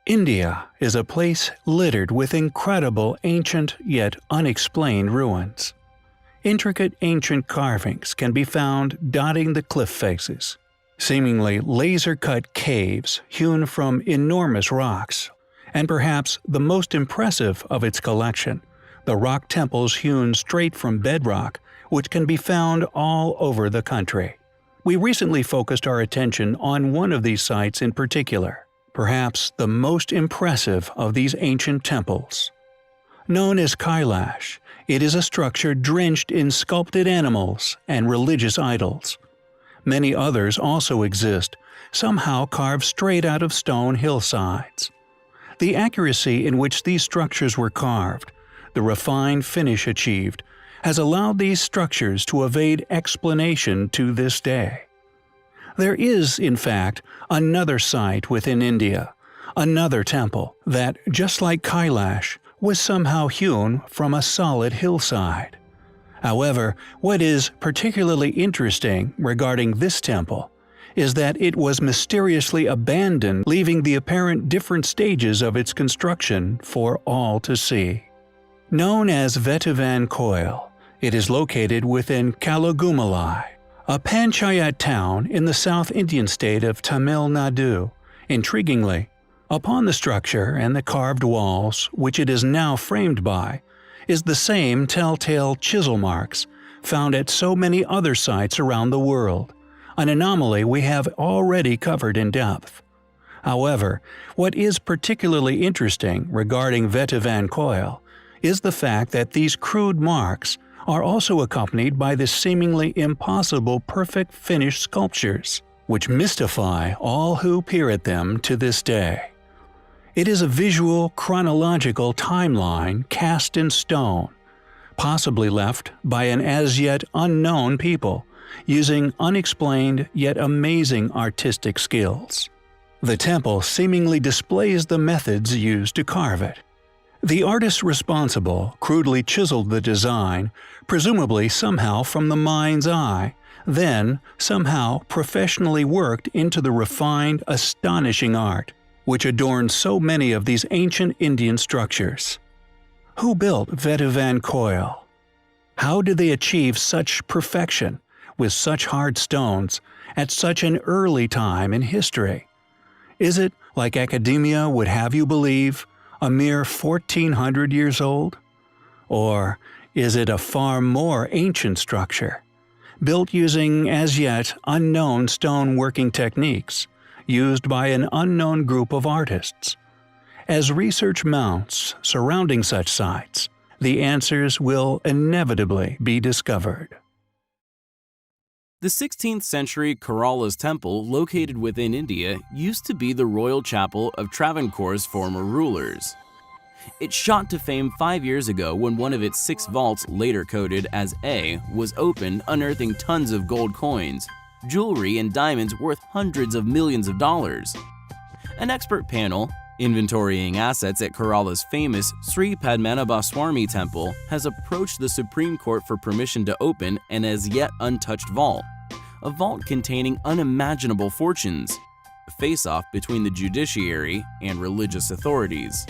India is a place littered with incredible ancient yet unexplained ruins. Intricate ancient carvings can be found dotting the cliff faces. Seemingly laser-cut caves hewn from enormous rocks, and perhaps the most impressive of its collection, the rock temples hewn straight from bedrock, which can be found all over the country. We recently focused our attention on one of these sites in particular, perhaps the most impressive of these ancient temples. Known as Kailash, it is a structure drenched in sculpted animals and religious idols. Many others also exist, somehow carved straight out of stone hillsides. The accuracy in which these structures were carved, the refined finish achieved, has allowed these structures to evade explanation to this day. There is, in fact, another site within India, another temple that, just like Kailash, was somehow hewn from a solid hillside. However, what is particularly interesting regarding this temple is that it was mysteriously abandoned, leaving the apparent different stages of its construction for all to see. Known as Vetivan Koil, it is located within Kalagumalai, a panchayat town in the South Indian state of Tamil Nadu. Intriguingly, upon the structure and the carved walls, which it is now framed by, is the same telltale chisel marks found at so many other sites around the world, an anomaly we have already covered in depth. However, what is particularly interesting regarding Vetivan Koil is the fact that these crude marks are also accompanied by the seemingly impossible perfect finished sculptures, which mystify all who peer at them to this day. It is a visual, chronological timeline cast in stone, possibly left by an as yet unknown people, using unexplained yet amazing artistic skills. The temple seemingly displays the methods used to carve it. The artist responsible crudely chiseled the design, presumably somehow from the mind's eye, then somehow professionally worked into the refined, astonishing art, which adorns so many of these ancient Indian structures. Who built Vetivan Koil? How did they achieve such perfection, with such hard stones, at such an early time in history? Is it, like academia would have you believe, a mere 1400 years old? Or is it a far more ancient structure, built using as yet unknown stone working techniques, used by an unknown group of artists? As research mounts surrounding such sites, the answers will inevitably be discovered. The 16th century Kerala's temple, located within India, used to be the royal chapel of Travancore's former rulers. It shot to fame 5 years ago when one of its 6 vaults, later coded as A, was opened, unearthing tons of gold coins, jewelry, and diamonds worth hundreds of millions of dollars. An expert panel, inventorying assets at Kerala's famous Sri Padmanabhaswamy temple, has approached the Supreme Court for permission to open an as yet untouched vault, a vault containing unimaginable fortunes, a face-off between the judiciary and religious authorities.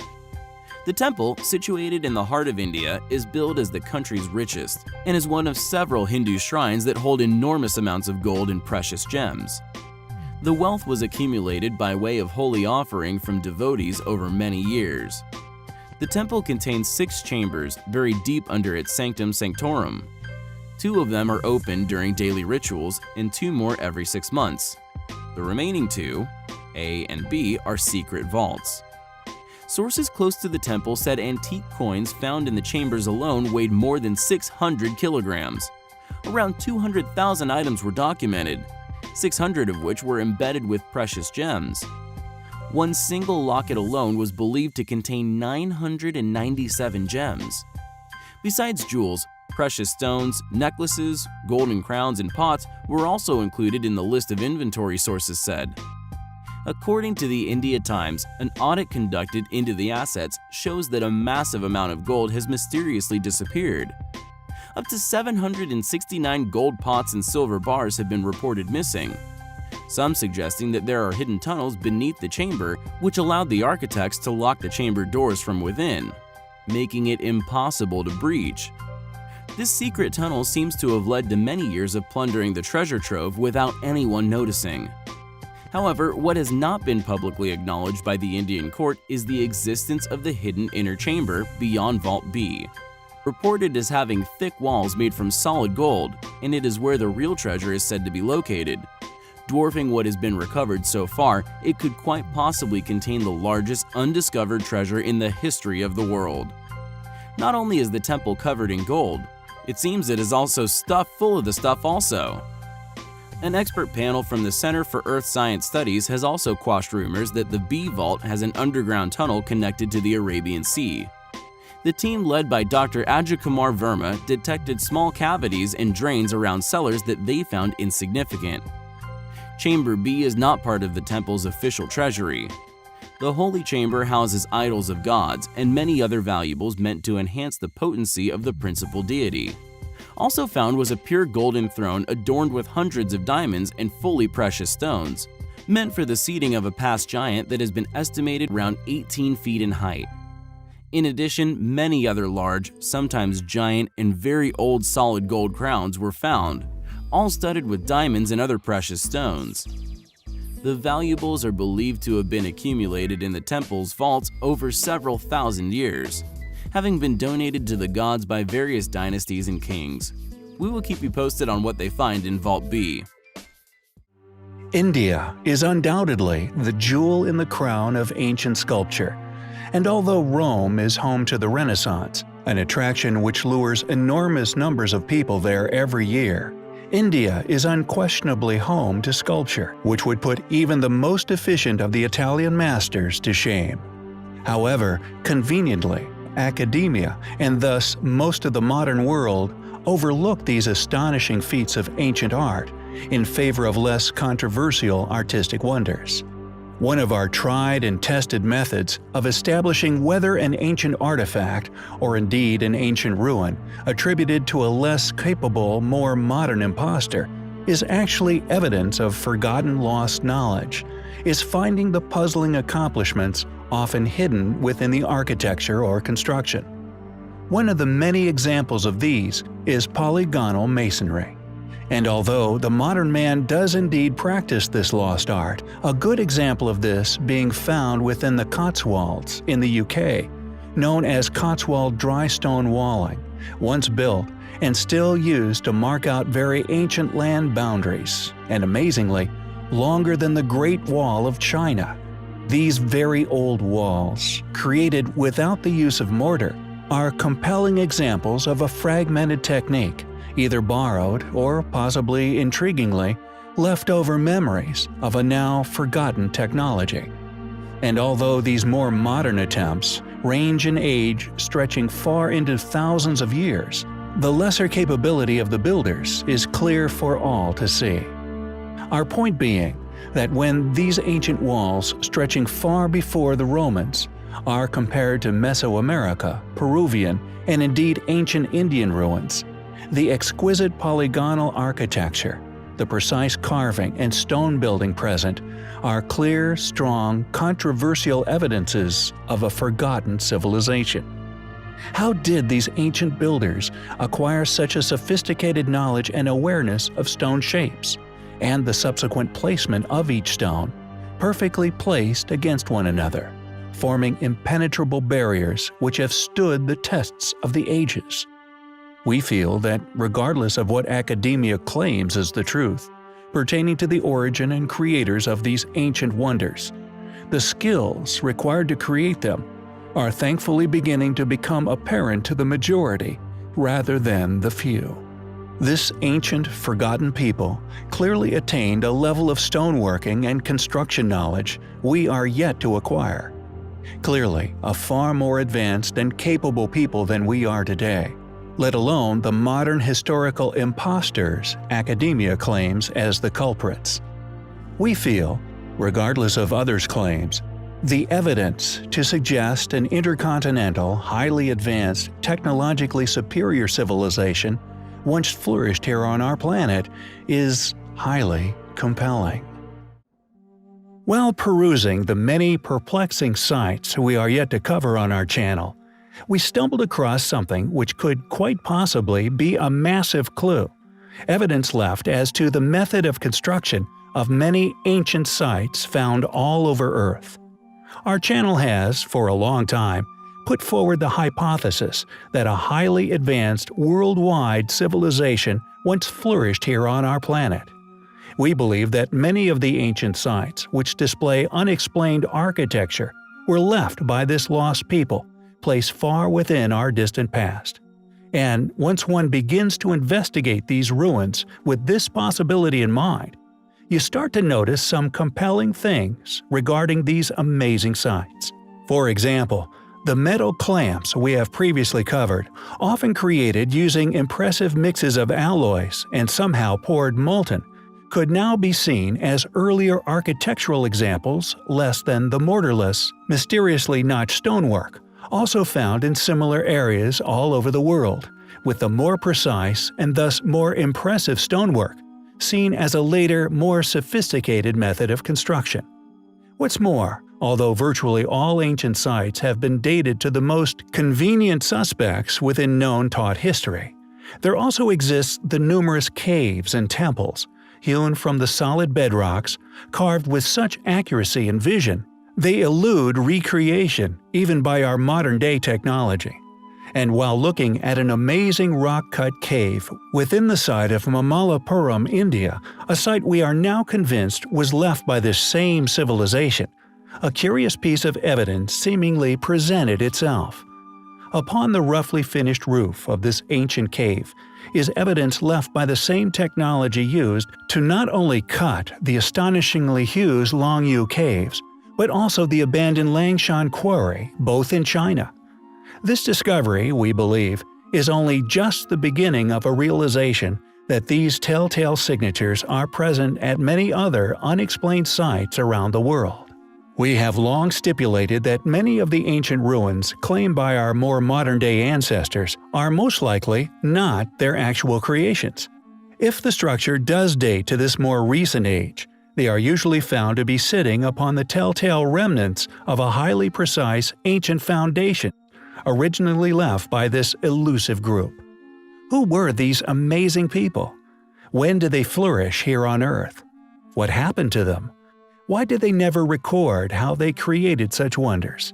The temple, situated in the heart of India, is billed as the country's richest and is one of several Hindu shrines that hold enormous amounts of gold and precious gems. The wealth was accumulated by way of holy offering from devotees over many years. The temple contains 6 chambers buried deep under its sanctum sanctorum. 2 of them are open during daily rituals and 2 more every 6 months. The remaining 2, A and B, are secret vaults. Sources close to the temple said antique coins found in the chambers alone weighed more than 600 kilograms. Around 200,000 items were documented, 600 of which were embedded with precious gems. One single locket alone was believed to contain 997 gems. Besides jewels, precious stones, necklaces, golden crowns, and pots were also included in the list of inventory, sources said. According to the India Times, an audit conducted into the assets shows that a massive amount of gold has mysteriously disappeared. Up to 769 gold pots and silver bars have been reported missing. some suggesting that there are hidden tunnels beneath the chamber which allowed the architects to lock the chamber doors from within, making it impossible to breach. This secret tunnel seems to have led to many years of plundering the treasure trove without anyone noticing. However, what has not been publicly acknowledged by the Indian court is the existence of the hidden inner chamber beyond Vault B, reported as having thick walls made from solid gold, and it is where the real treasure is said to be located. Dwarfing what has been recovered so far, it could quite possibly contain the largest undiscovered treasure in the history of the world. Not only is the temple covered in gold, it seems it is also stuffed full of the stuff also. An expert panel from the Center for Earth Science Studies has also quashed rumors that the B Vault has an underground tunnel connected to the Arabian Sea. The team led by Dr. Ajay Verma detected small cavities and drains around cellars that they found insignificant. Chamber B is not part of the temple's official treasury. The holy chamber houses idols of gods and many other valuables meant to enhance the potency of the principal deity. Also found was a pure golden throne adorned with hundreds of diamonds and fully precious stones, meant for the seating of a past giant that has been estimated around 18 feet in height. In addition, many other large, sometimes giant, and very old solid gold crowns were found, all studded with diamonds and other precious stones. The valuables are believed to have been accumulated in the temple's vaults over several thousand years, having been donated to the gods by various dynasties and kings. We will keep you posted on what they find in Vault B. India is undoubtedly the jewel in the crown of ancient sculpture, and although Rome is home to the Renaissance, an attraction which lures enormous numbers of people there every year, India is unquestionably home to sculpture, which would put even the most efficient of the Italian masters to shame. However, conveniently, academia, and thus most of the modern world, overlook these astonishing feats of ancient art in favor of less controversial artistic wonders. One of our tried and tested methods of establishing whether an ancient artifact, or indeed an ancient ruin, attributed to a less capable, more modern impostor, is actually evidence of forgotten lost knowledge, is finding the puzzling accomplishments often hidden within the architecture or construction. One of the many examples of these is polygonal masonry. And although the modern man does indeed practice this lost art, a good example of this being found within the Cotswolds in the UK, known as Cotswold dry stone walling, once built and still used to mark out very ancient land boundaries, and amazingly, longer than the Great Wall of China. These very old walls, created without the use of mortar, are compelling examples of a fragmented technique, either borrowed or, possibly intriguingly, leftover memories of a now forgotten technology. And although these more modern attempts range in age stretching far into thousands of years, the lesser capability of the builders is clear for all to see. Our point being that when these ancient walls stretching far before the Romans are compared to Mesoamerica, Peruvian, and indeed ancient Indian ruins, the exquisite polygonal architecture, the precise carving and stone building present are clear, strong, controversial evidences of a forgotten civilization. How did these ancient builders acquire such a sophisticated knowledge and awareness of stone shapes, and the subsequent placement of each stone, perfectly placed against one another, forming impenetrable barriers which have stood the tests of the ages? We feel that regardless of what academia claims is the truth, pertaining to the origin and creators of these ancient wonders, the skills required to create them are thankfully beginning to become apparent to the majority rather than the few. This ancient, forgotten people clearly attained a level of stoneworking and construction knowledge we are yet to acquire. Clearly, a far more advanced and capable people than we are today, let alone the modern historical imposters academia claims as the culprits. We feel, regardless of others' claims, the evidence to suggest an intercontinental, highly advanced, technologically superior civilization once flourished here on our planet is highly compelling. While perusing the many perplexing sites we are yet to cover on our channel, we stumbled across something which could quite possibly be a massive clue, evidence left as to the method of construction of many ancient sites found all over Earth. Our channel has, for a long time, put forward the hypothesis that a highly advanced worldwide civilization once flourished here on our planet. We believe that many of the ancient sites which display unexplained architecture were left by this lost people, placed far within our distant past. And once one begins to investigate these ruins with this possibility in mind, you start to notice some compelling things regarding these amazing sites. For example, the metal clamps we have previously covered, often created using impressive mixes of alloys and somehow poured molten, could now be seen as earlier architectural examples less than the mortarless, mysteriously notched stonework, also found in similar areas all over the world, with the more precise and thus more impressive stonework seen as a later, more sophisticated method of construction. What's more, although virtually all ancient sites have been dated to the most convenient suspects within known taught history, there also exists the numerous caves and temples, hewn from the solid bedrocks, carved with such accuracy and vision, they elude recreation even by our modern-day technology. And while looking at an amazing rock-cut cave within the site of Mamallapuram, India, a site we are now convinced was left by this same civilization, a curious piece of evidence seemingly presented itself. Upon the roughly finished roof of this ancient cave is evidence left by the same technology used to not only cut the astonishingly huge Longyu caves, but also the abandoned Langshan quarry, both in China. This discovery, we believe, is only just the beginning of a realization that these telltale signatures are present at many other unexplained sites around the world. We have long stipulated that many of the ancient ruins claimed by our more modern-day ancestors are most likely not their actual creations. If the structure does date to this more recent age, they are usually found to be sitting upon the telltale remnants of a highly precise ancient foundation originally left by this elusive group. Who were these amazing people? When did they flourish here on Earth? What happened to them? Why did they never record how they created such wonders?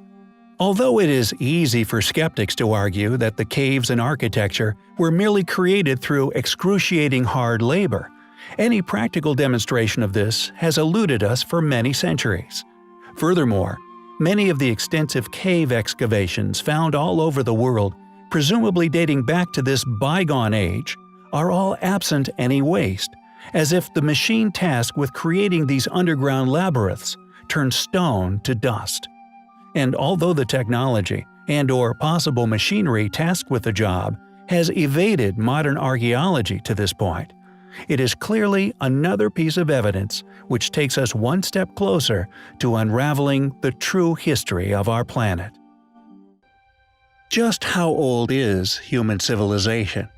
Although it is easy for skeptics to argue that the caves and architecture were merely created through excruciating hard labor, any practical demonstration of this has eluded us for many centuries. Furthermore, many of the extensive cave excavations found all over the world, presumably dating back to this bygone age, are all absent any waste, as if the machine tasked with creating these underground labyrinths turned stone to dust. And although the technology and/or possible machinery tasked with the job has evaded modern archaeology to this point, it is clearly another piece of evidence which takes us one step closer to unraveling the true history of our planet. Just how old is human civilization?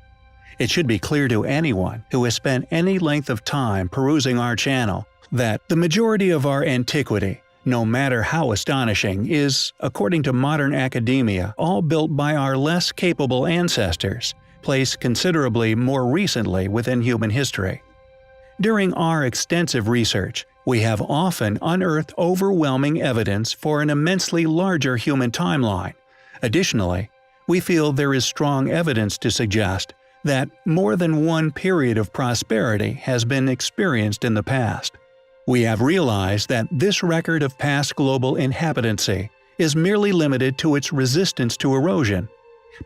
It should be clear to anyone who has spent any length of time perusing our channel that the majority of our antiquity, no matter how astonishing, is, according to modern academia, all built by our less capable ancestors, placed considerably more recently within human history. During our extensive research, we have often unearthed overwhelming evidence for an immensely larger human timeline. Additionally, we feel there is strong evidence to suggest that more than one period of prosperity has been experienced in the past. We have realized that this record of past global inhabitancy is merely limited to its resistance to erosion.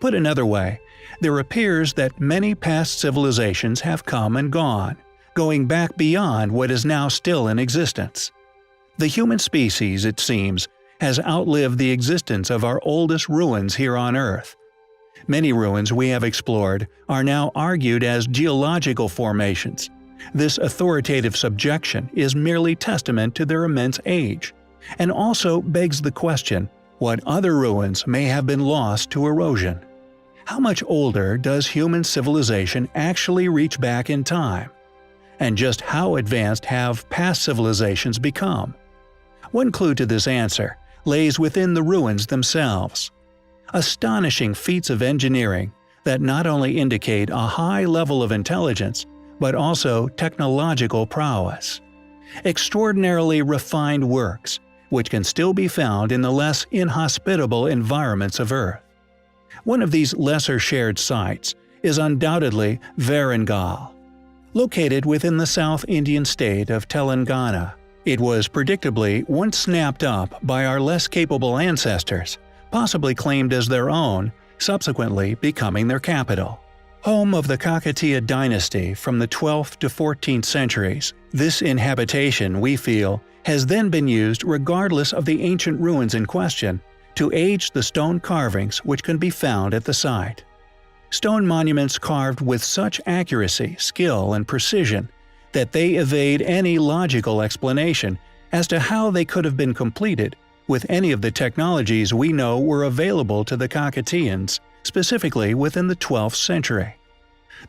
Put another way, there appears that many past civilizations have come and gone, going back beyond what is now still in existence. The human species, it seems, has outlived the existence of our oldest ruins here on Earth. Many ruins we have explored are now argued as geological formations. This authoritative subjection is merely testament to their immense age, and also begs the question what other ruins may have been lost to erosion. How much older does human civilization actually reach back in time? And just how advanced have past civilizations become? One clue to this answer lays within the ruins themselves. Astonishing feats of engineering that not only indicate a high level of intelligence, but also technological prowess. Extraordinarily refined works, which can still be found in the less inhospitable environments of Earth. One of these lesser shared sites is undoubtedly Varangal. Located within the South Indian state of Telangana, it was predictably once snapped up by our less capable ancestors, possibly claimed as their own, subsequently becoming their capital. Home of the Kakatiya dynasty from the 12th to 14th centuries, this inhabitation, we feel, has then been used regardless of the ancient ruins in question to age the stone carvings which can be found at the site. Stone monuments carved with such accuracy, skill, and precision that they evade any logical explanation as to how they could have been completed with any of the technologies we know were available to the Kakatiyans, specifically within the 12th century.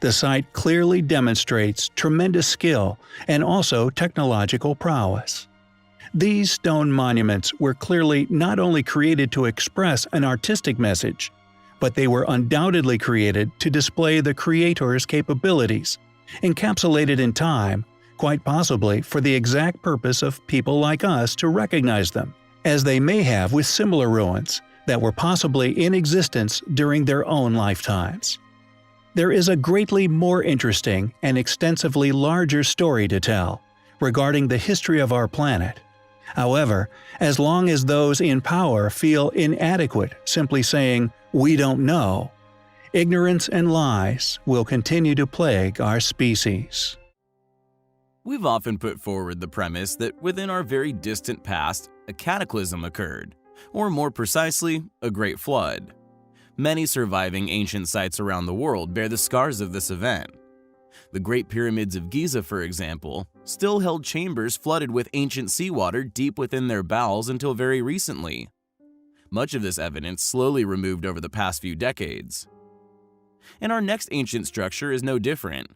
The site clearly demonstrates tremendous skill and also technological prowess. These stone monuments were clearly not only created to express an artistic message, but they were undoubtedly created to display the creator's capabilities, encapsulated in time, quite possibly for the exact purpose of people like us to recognize them, as they may have with similar ruins that were possibly in existence during their own lifetimes. There is a greatly more interesting and extensively larger story to tell regarding the history of our planet. However, as long as those in power feel inadequate simply saying, "We don't know," ignorance and lies will continue to plague our species. We've often put forward the premise that within our very distant past, a cataclysm occurred, or more precisely, a great flood. Many surviving ancient sites around the world bear the scars of this event. The Great Pyramids of Giza, for example, still held chambers flooded with ancient seawater deep within their bowels until very recently. Much of this evidence slowly removed over the past few decades. And our next ancient structure is no different.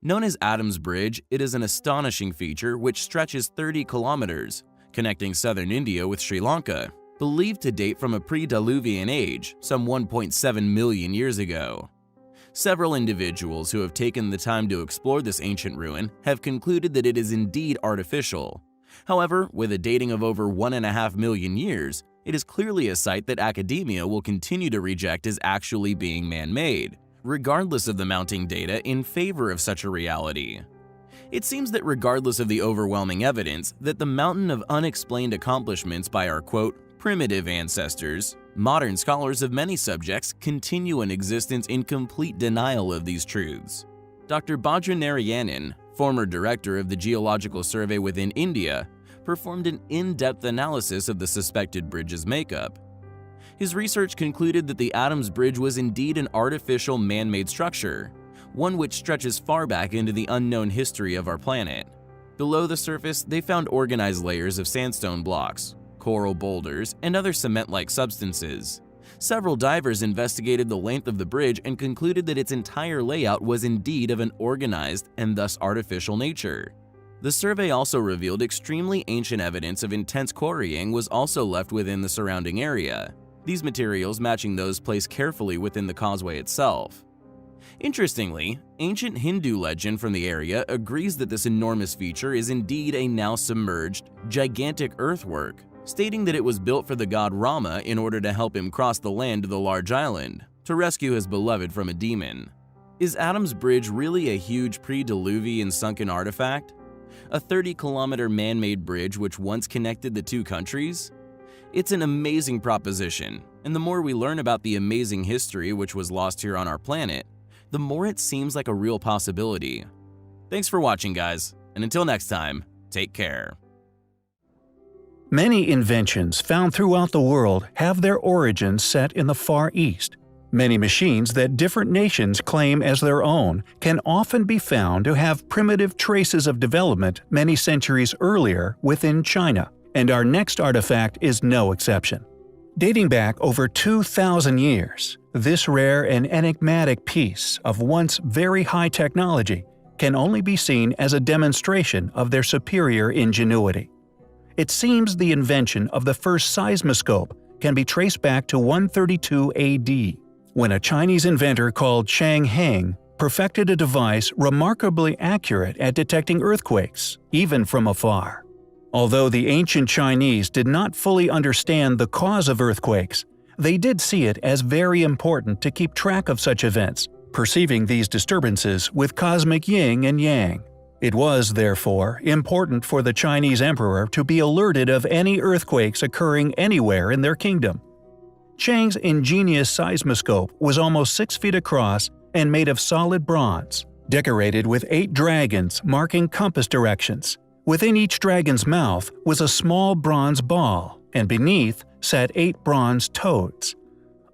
Known as Adam's Bridge, it is an astonishing feature which stretches 30 kilometers, connecting southern India with Sri Lanka, believed to date from a pre-Diluvian age, some 1.7 million years ago. Several individuals who have taken the time to explore this ancient ruin have concluded that it is indeed artificial. However, with a dating of over 1.5 million years, it is clearly a site that academia will continue to reject as actually being man-made, regardless of the mounting data in favor of such a reality. It seems that regardless of the overwhelming evidence that the mountain of unexplained accomplishments by our quote, primitive ancestors, modern scholars of many subjects continue an existence in complete denial of these truths. Dr. Bhadra Narayanan, former director of the Geological Survey within India, performed an in-depth analysis of the suspected bridge's makeup. His research concluded that the Adam's Bridge was indeed an artificial man-made structure, one which stretches far back into the unknown history of our planet. Below the surface, they found organized layers of sandstone blocks, coral boulders, and other cement-like substances. Several divers investigated the length of the bridge and concluded that its entire layout was indeed of an organized and thus artificial nature. The survey also revealed extremely ancient evidence of intense quarrying was also left within the surrounding area, these materials matching those placed carefully within the causeway itself. Interestingly, ancient Hindu legend from the area agrees that this enormous feature is indeed a now submerged, gigantic earthwork, stating that it was built for the god Rama in order to help him cross the land to the large island, to rescue his beloved from a demon. Is Adam's Bridge really a huge pre-Diluvian sunken artifact? A 30-kilometer man-made bridge which once connected the two countries? It's an amazing proposition, and the more we learn about the amazing history which was lost here on our planet, the more it seems like a real possibility. Thanks for watching, guys, and until next time, take care. Many inventions found throughout the world have their origins set in the Far East. Many machines that different nations claim as their own can often be found to have primitive traces of development many centuries earlier within China, and our next artifact is no exception. Dating back over 2,000 years, this rare and enigmatic piece of once very high technology can only be seen as a demonstration of their superior ingenuity. It seems the invention of the first seismoscope can be traced back to 132 AD, when a Chinese inventor called Chang Heng perfected a device remarkably accurate at detecting earthquakes, even from afar. Although the ancient Chinese did not fully understand the cause of earthquakes, they did see it as very important to keep track of such events, perceiving these disturbances with cosmic yin and yang. It was, therefore, important for the Chinese emperor to be alerted of any earthquakes occurring anywhere in their kingdom. Chang's ingenious seismoscope was almost 6 feet across and made of solid bronze, decorated with 8 dragons marking compass directions. Within each dragon's mouth was a small bronze ball, and beneath sat 8 bronze toads.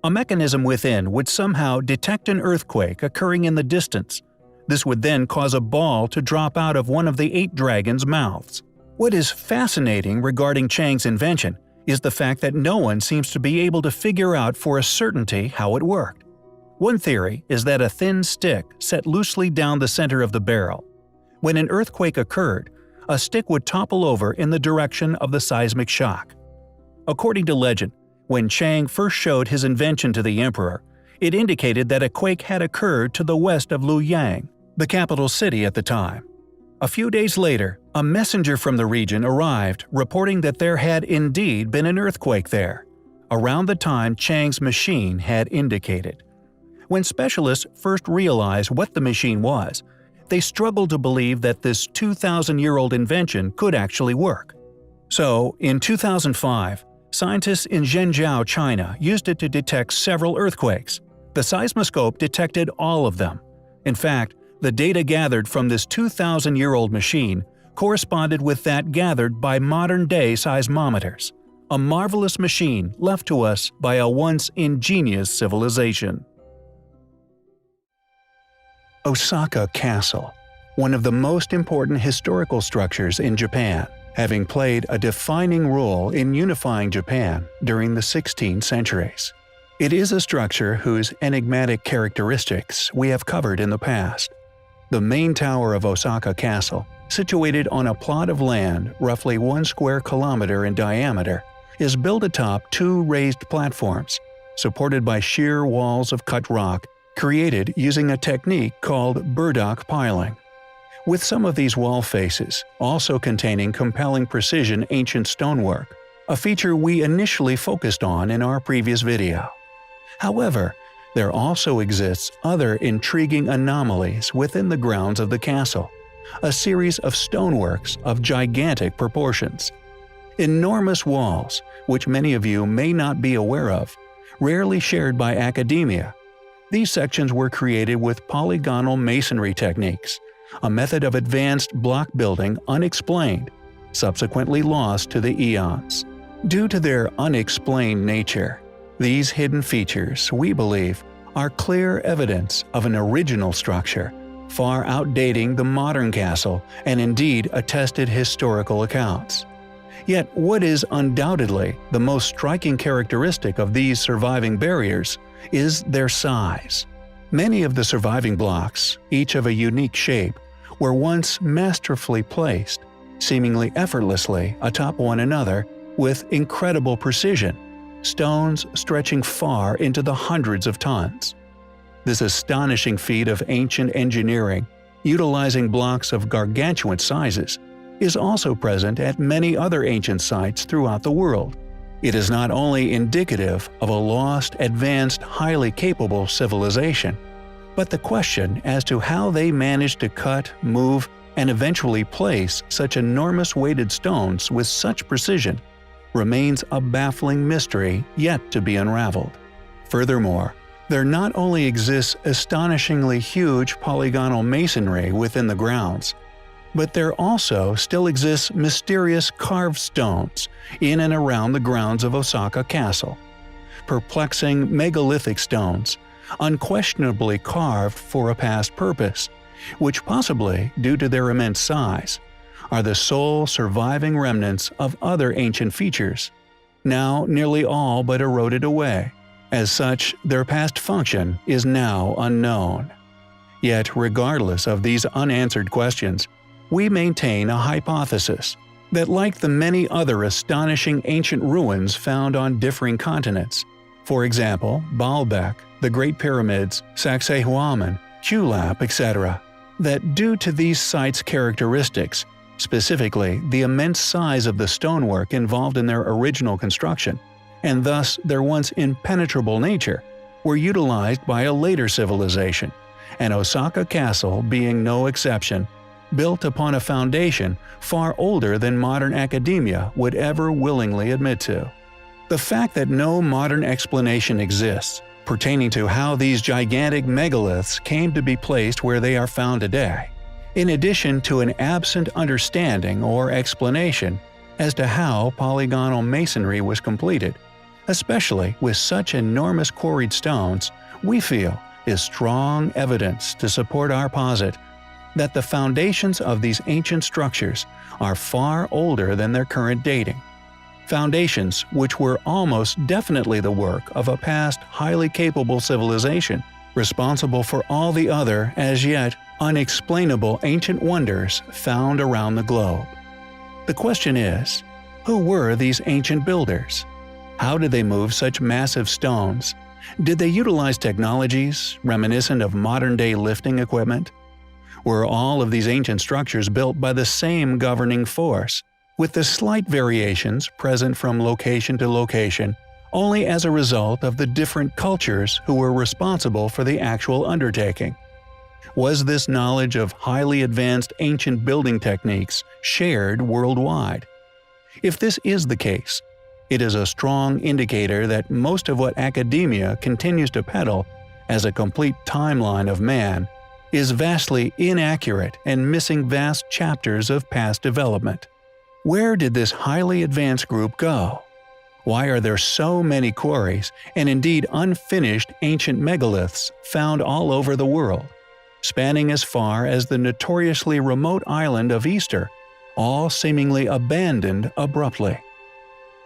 A mechanism within would somehow detect an earthquake occurring in the distance. This would then cause a ball to drop out of one of the 8 dragons' mouths. What is fascinating regarding Chang's invention is the fact that no one seems to be able to figure out for a certainty how it worked. One theory is that a thin stick set loosely down the center of the barrel. When an earthquake occurred, a stick would topple over in the direction of the seismic shock. According to legend, when Chang first showed his invention to the emperor, it indicated that a quake had occurred to the west of Luoyang, the capital city at the time. A few days later, a messenger from the region arrived reporting that there had indeed been an earthquake there, around the time Chang's machine had indicated. When specialists first realized what the machine was, they struggled to believe that this 2,000-year-old invention could actually work. So, in 2005, scientists in Zhengzhou, China used it to detect several earthquakes. The seismoscope detected all of them. In fact, the data gathered from this 2,000-year-old machine corresponded with that gathered by modern-day seismometers. A marvelous machine left to us by a once ingenious civilization. Osaka Castle, one of the most important historical structures in Japan, having played a defining role in unifying Japan during the 16th centuries. It is a structure whose enigmatic characteristics we have covered in the past. The main tower of Osaka Castle, situated on a plot of land roughly 1 square kilometer in diameter, is built atop 2 raised platforms, supported by sheer walls of cut rock created using a technique called burdock piling. With some of these wall faces also containing compelling precision ancient stonework, a feature we initially focused on in our previous video. However, there also exists other intriguing anomalies within the grounds of the castle, a series of stoneworks of gigantic proportions. Enormous walls, which many of you may not be aware of, rarely shared by academia. These sections were created with polygonal masonry techniques, a method of advanced block building unexplained, subsequently lost to the eons. Due to their unexplained nature, these hidden features, we believe, are clear evidence of an original structure, far outdating the modern castle and indeed attested historical accounts. Yet what is undoubtedly the most striking characteristic of these surviving barriers is their size. Many of the surviving blocks, each of a unique shape, were once masterfully placed, seemingly effortlessly atop one another with incredible precision, stones stretching far into the hundreds of tons. This astonishing feat of ancient engineering, utilizing blocks of gargantuan sizes, is also present at many other ancient sites throughout the world. It is not only indicative of a lost, advanced, highly capable civilization, but the question as to how they managed to cut, move, and eventually place such enormous weighted stones with such precision remains a baffling mystery yet to be unraveled. Furthermore, there not only exists astonishingly huge polygonal masonry within the grounds, but there also still exists mysterious carved stones in and around the grounds of Osaka Castle. Perplexing megalithic stones, unquestionably carved for a past purpose, which possibly, due to their immense size, are the sole surviving remnants of other ancient features, now nearly all but eroded away. As such, their past function is now unknown. Yet regardless of these unanswered questions, we maintain a hypothesis. that, like the many other astonishing ancient ruins found on differing continents, for example, Baalbek, the Great Pyramids, Sacsayhuaman, Kulap, etc., that due to these sites' characteristics, specifically the immense size of the stonework involved in their original construction, and thus their once impenetrable nature, were utilized by a later civilization, and Osaka Castle being no exception, built upon a foundation far older than modern academia would ever willingly admit to. The fact that no modern explanation exists pertaining to how these gigantic megaliths came to be placed where they are found today, in addition to an absent understanding or explanation as to how polygonal masonry was completed, especially with such enormous quarried stones, we feel is strong evidence to support our posit that the foundations of these ancient structures are far older than their current dating. Foundations which were almost definitely the work of a past highly capable civilization, responsible for all the other as yet unexplainable ancient wonders found around the globe. The question is, who were these ancient builders? How did they move such massive stones? Did they utilize technologies reminiscent of modern-day lifting equipment? Were all of these ancient structures built by the same governing force, with the slight variations present from location to location only as a result of the different cultures who were responsible for the actual undertaking? Was this knowledge of highly advanced ancient building techniques shared worldwide? If this is the case, it is a strong indicator that most of what academia continues to peddle as a complete timeline of man is vastly inaccurate and missing vast chapters of past development. Where did this highly advanced group go? Why are there so many quarries and indeed unfinished ancient megaliths found all over the world, spanning as far as the notoriously remote island of Easter, all seemingly abandoned abruptly?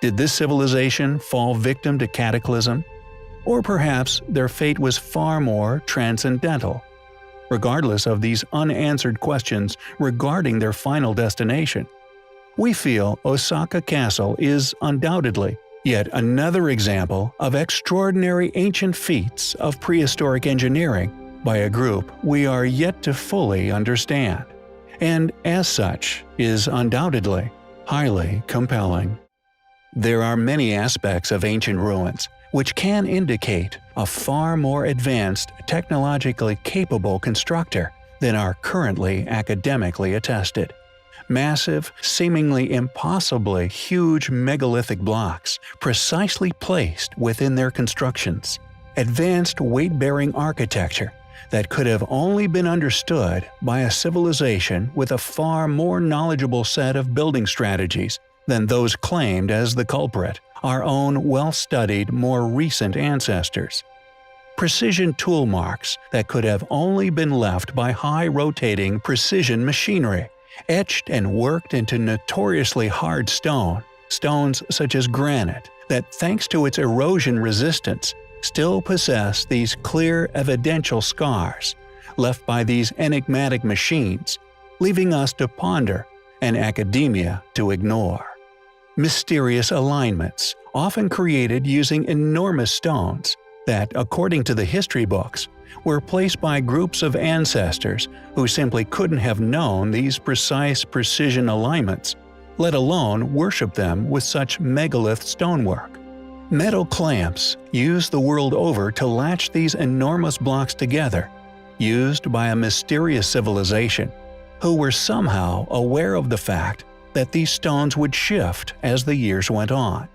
Did this civilization fall victim to cataclysm? Or perhaps their fate was far more transcendental? Regardless of these unanswered questions regarding their final destination, we feel Osaka Castle is undoubtedly yet another example of extraordinary ancient feats of prehistoric engineering by a group we are yet to fully understand, and as such is undoubtedly highly compelling. There are many aspects of ancient ruins which can indicate a far more advanced, technologically capable constructor than are currently academically attested. Massive, seemingly impossibly huge megalithic blocks precisely placed within their constructions. Advanced weight-bearing architecture that could have only been understood by a civilization with a far more knowledgeable set of building strategies than those claimed as the culprit, our own well-studied, more recent ancestors. Precision tool marks that could have only been left by high-rotating precision machinery, etched and worked into notoriously hard stones such as granite that, thanks to its erosion resistance, still possess these clear evidential scars left by these enigmatic machines, leaving us to ponder and academia to ignore. Mysterious alignments, often created using enormous stones that, according to the history books, were placed by groups of ancestors who simply couldn't have known these precise precision alignments, let alone worship them with such megalith stonework. Metal clamps used the world over to latch these enormous blocks together, used by a mysterious civilization, who were somehow aware of the fact that these stones would shift as the years went on.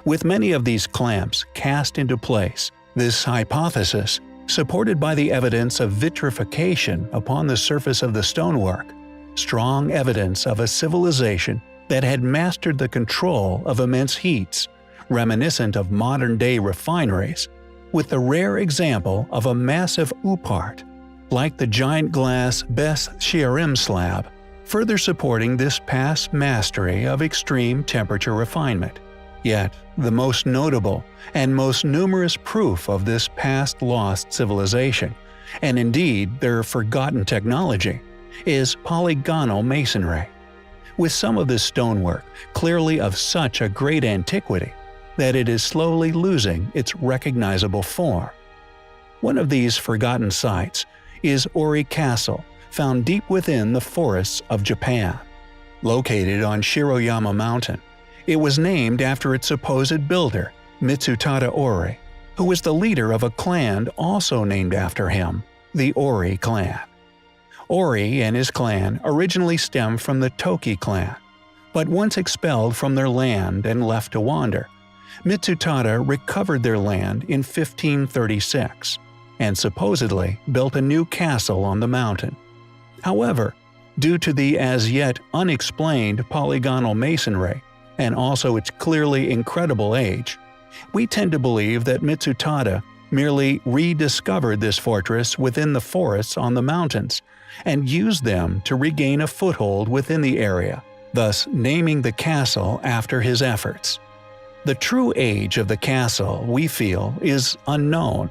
With many of these clamps cast into place, this hypothesis, supported by the evidence of vitrification upon the surface of the stonework, strong evidence of a civilization that had mastered the control of immense heats, reminiscent of modern-day refineries, with the rare example of a massive oupart, like the giant glass Beth Shearim slab, further supporting this past mastery of extreme temperature refinement. Yet, the most notable and most numerous proof of this past lost civilization, and indeed their forgotten technology, is polygonal masonry. with some of this stonework clearly of such a great antiquity that it is slowly losing its recognizable form. One of these forgotten sites is Ori Castle, found deep within the forests of Japan. Located on Shiroyama Mountain, it was named after its supposed builder, Mitsutada Ori, who was the leader of a clan also named after him, the Ori clan. Ori and his clan originally stemmed from the Toki clan, but once expelled from their land and left to wander, Mitsutada recovered their land in 1536 and supposedly built a new castle on the mountain. However, due to the as yet unexplained polygonal masonry and also its clearly incredible age, we tend to believe that Mitsutada merely rediscovered this fortress within the forests on the mountains and used them to regain a foothold within the area, thus naming the castle after his efforts. The true age of the castle, we feel, is unknown,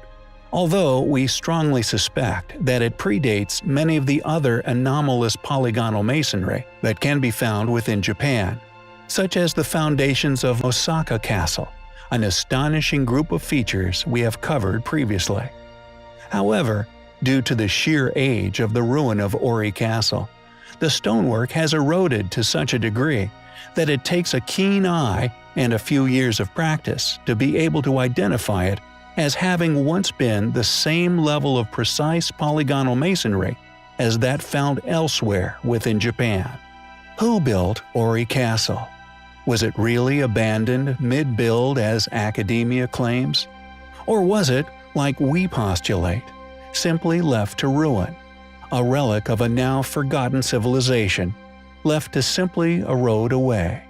although we strongly suspect that it predates many of the other anomalous polygonal masonry that can be found within Japan, such as the foundations of Osaka Castle, an astonishing group of features we have covered previously. However, due to the sheer age of the ruin of Ori Castle, the stonework has eroded to such a degree that it takes a keen eye and a few years of practice to be able to identify it as having once been the same level of precise polygonal masonry as that found elsewhere within Japan. Who built Ori Castle? Was it really abandoned mid-build as academia claims? Or was it, like we postulate, simply left to ruin, a relic of a now forgotten civilization, left to simply erode away,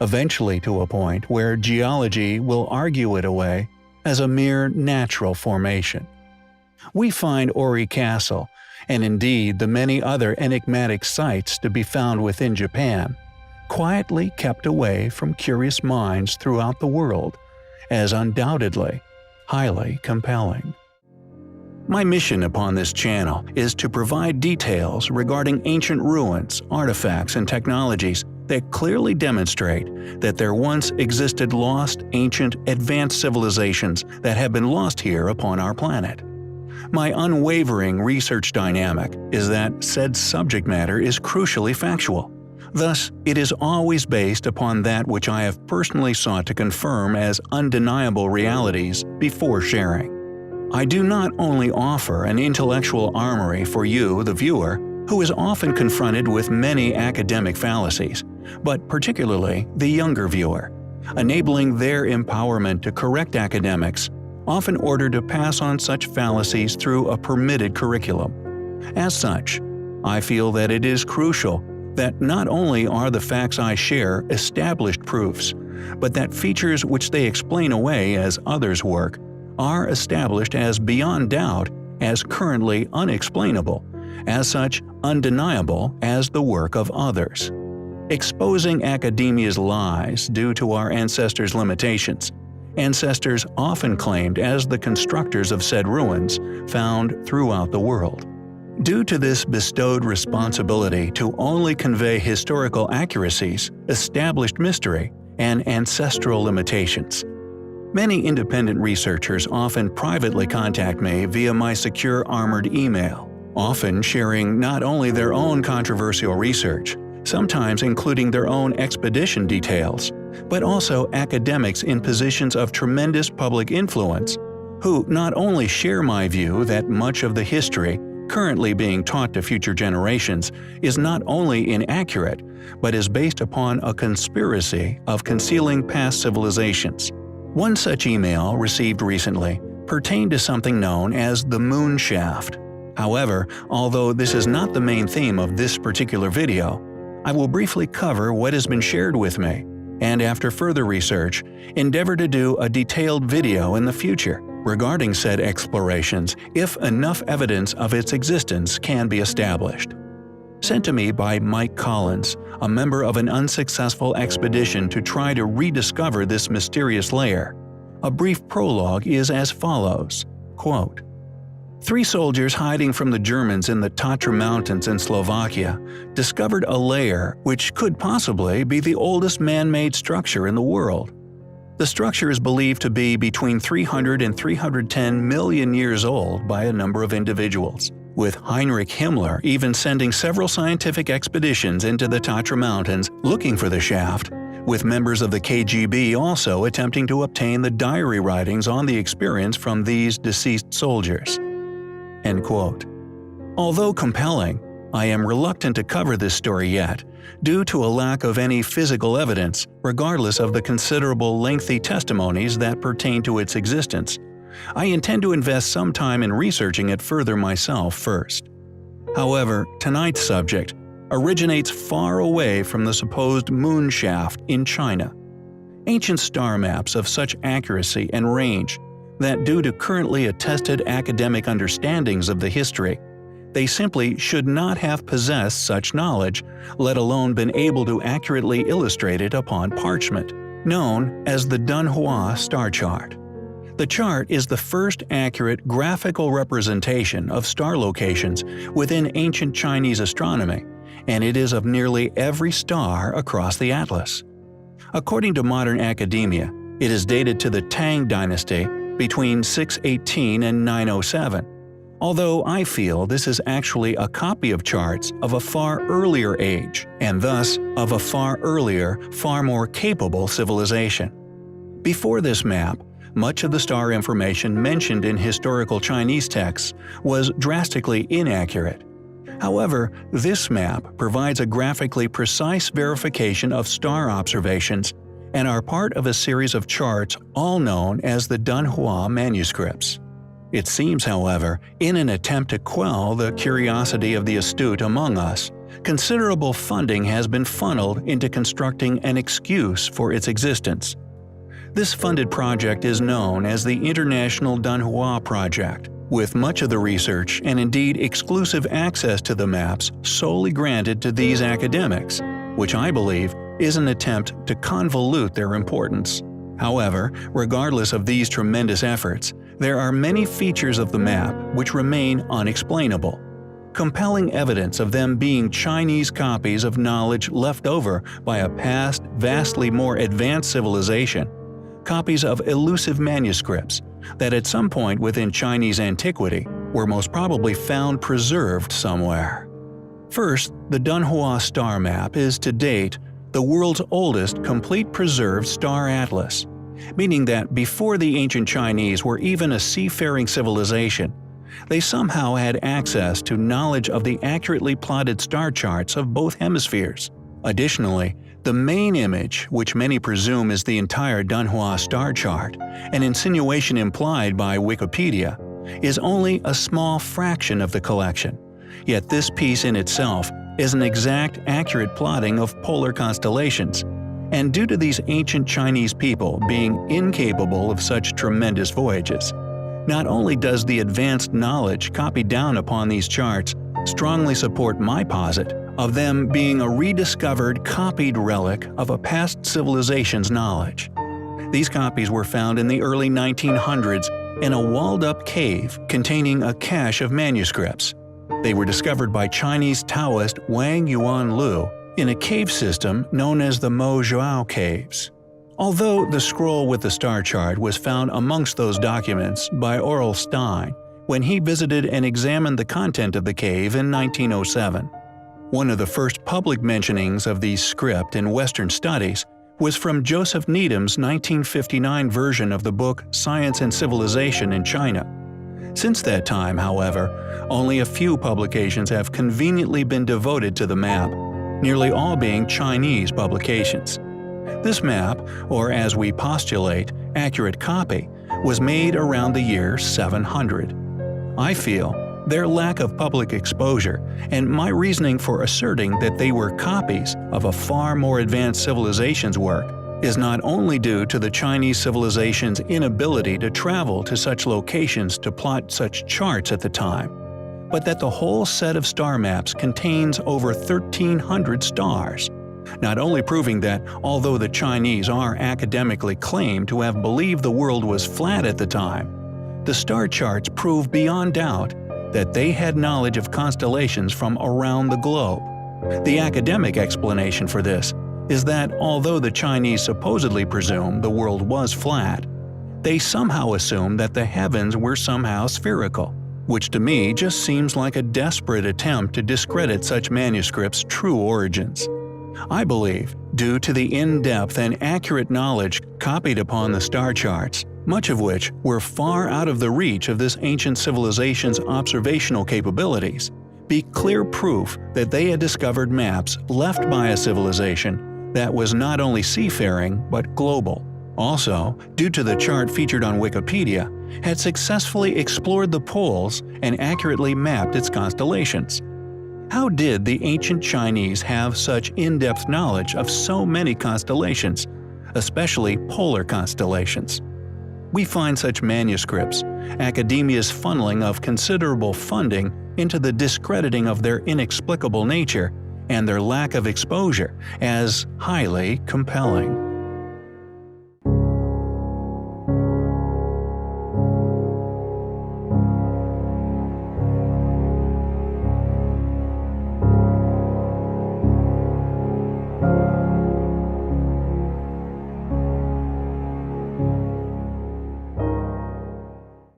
eventually to a point where geology will argue it away as a mere natural formation? We find Ori Castle, and indeed the many other enigmatic sites to be found within Japan, quietly kept away from curious minds throughout the world, as undoubtedly highly compelling. My mission upon this channel is to provide details regarding ancient ruins, artifacts, and technologies that clearly demonstrate that there once existed lost, ancient, advanced civilizations that have been lost here upon our planet. My unwavering research dynamic is that said subject matter is crucially factual. Thus, it is always based upon that which I have personally sought to confirm as undeniable realities before sharing. I do not only offer an intellectual armory for you, the viewer, who is often confronted with many academic fallacies, but particularly the younger viewer, enabling their empowerment to correct academics, often ordered to pass on such fallacies through a permitted curriculum. As such, I feel that it is crucial that not only are the facts I share established proofs, but that features which they explain away as others' work are established as beyond doubt as currently unexplainable, as such undeniable as the work of others. Exposing academia's lies due to our ancestors' limitations, ancestors often claimed as the constructors of said ruins found throughout the world. Due to this bestowed responsibility to only convey historical accuracies, established mystery, and ancestral limitations, many independent researchers often privately contact me via my secure armored email, often sharing not only their own controversial research, sometimes including their own expedition details, but also academics in positions of tremendous public influence, who not only share my view that much of the history currently being taught to future generations is not only inaccurate, but is based upon a conspiracy of concealing past civilizations. One such email received recently pertained to something known as the moon shaft. However, although this is not the main theme of this particular video, I will briefly cover what has been shared with me, and after further research, endeavor to do a detailed video in the future regarding said explorations if enough evidence of its existence can be established. Sent to me by Mike Collins, a member of an unsuccessful expedition to try to rediscover this mysterious layer. A brief prologue is as follows, quote, 3 soldiers hiding from the Germans in the Tatra Mountains in Slovakia discovered a layer which could possibly be the oldest man-made structure in the world. The structure is believed to be between 300 and 310 million years old by a number of individuals, with Heinrich Himmler even sending several scientific expeditions into the Tatra Mountains looking for the shaft, with members of the KGB also attempting to obtain the diary writings on the experience from these deceased soldiers." End quote. Although compelling, I am reluctant to cover this story yet, due to a lack of any physical evidence, regardless of the considerable lengthy testimonies that pertain to its existence. I intend to invest some time in researching it further myself first. However, tonight's subject originates far away from the supposed moon shaft in China. Ancient star maps of such accuracy and range that due to currently attested academic understandings of the history, they simply should not have possessed such knowledge, let alone been able to accurately illustrate it upon parchment, known as the Dunhua star chart. The chart is the first accurate graphical representation of star locations within ancient Chinese astronomy, and it is of nearly every star across the atlas. According to modern academia, it is dated to the Tang dynasty between 618 and 907, although I feel this is actually a copy of charts of a far earlier age, and thus of a far earlier, far more capable civilization. Before this map, much of the star information mentioned in historical Chinese texts was drastically inaccurate. However, this map provides a graphically precise verification of star observations and are part of a series of charts all known as the Dunhua manuscripts. It seems, however, in an attempt to quell the curiosity of the astute among us, considerable funding has been funneled into constructing an excuse for its existence. This funded project is known as the International Dunhua Project, with much of the research and indeed exclusive access to the maps solely granted to these academics, which I believe is an attempt to convolute their importance. However, regardless of these tremendous efforts, there are many features of the map which remain unexplainable. Compelling evidence of them being Chinese copies of knowledge left over by a past, vastly more advanced civilization, copies of elusive manuscripts that at some point within Chinese antiquity were most probably found preserved somewhere. First, the Dunhua star map is to date the world's oldest complete preserved star atlas, meaning that before the ancient Chinese were even a seafaring civilization, they somehow had access to knowledge of the accurately plotted star charts of both hemispheres. Additionally, the main image, which many presume is the entire Dunhua star chart, an insinuation implied by Wikipedia, is only a small fraction of the collection. Yet this piece in itself is an exact, accurate plotting of polar constellations, and due to these ancient Chinese people being incapable of such tremendous voyages, not only does the advanced knowledge copied down upon these charts strongly support my posit of them being a rediscovered, copied relic of a past civilization's knowledge. These copies were found in the early 1900s in a walled-up cave containing a cache of manuscripts. They were discovered by Chinese Taoist Wang Yuanlu in a cave system known as the Mo Zhuao Caves. Although the scroll with the star chart was found amongst those documents by Oral Stein when he visited and examined the content of the cave in 1907. One of the first public mentionings of the script in Western studies was from Joseph Needham's 1959 version of the book Science and Civilization in China. Since that time, however, only a few publications have conveniently been devoted to the map, nearly all being Chinese publications. This map, or as we postulate, accurate copy, was made around the year 700. I feel their lack of public exposure and my reasoning for asserting that they were copies of a far more advanced civilization's work is not only due to the Chinese civilization's inability to travel to such locations to plot such charts at the time, but that the whole set of star maps contains over 1,300 stars, not only proving that although the Chinese are academically claimed to have believed the world was flat at the time, the star charts prove beyond doubt that they had knowledge of constellations from around the globe. The academic explanation for this is that although the Chinese supposedly presumed the world was flat, they somehow assumed that the heavens were somehow spherical, which to me just seems like a desperate attempt to discredit such manuscripts' true origins. I believe, due to the in-depth and accurate knowledge copied upon the star charts, much of which were far out of the reach of this ancient civilization's observational capabilities, be clear proof that they had discovered maps left by a civilization that was not only seafaring but global. Also, due to the chart featured on Wikipedia, had successfully explored the poles and accurately mapped its constellations. How did the ancient Chinese have such in-depth knowledge of so many constellations, especially polar constellations? We find such manuscripts, academia's funneling of considerable funding into the discrediting of their inexplicable nature and their lack of exposure, as highly compelling.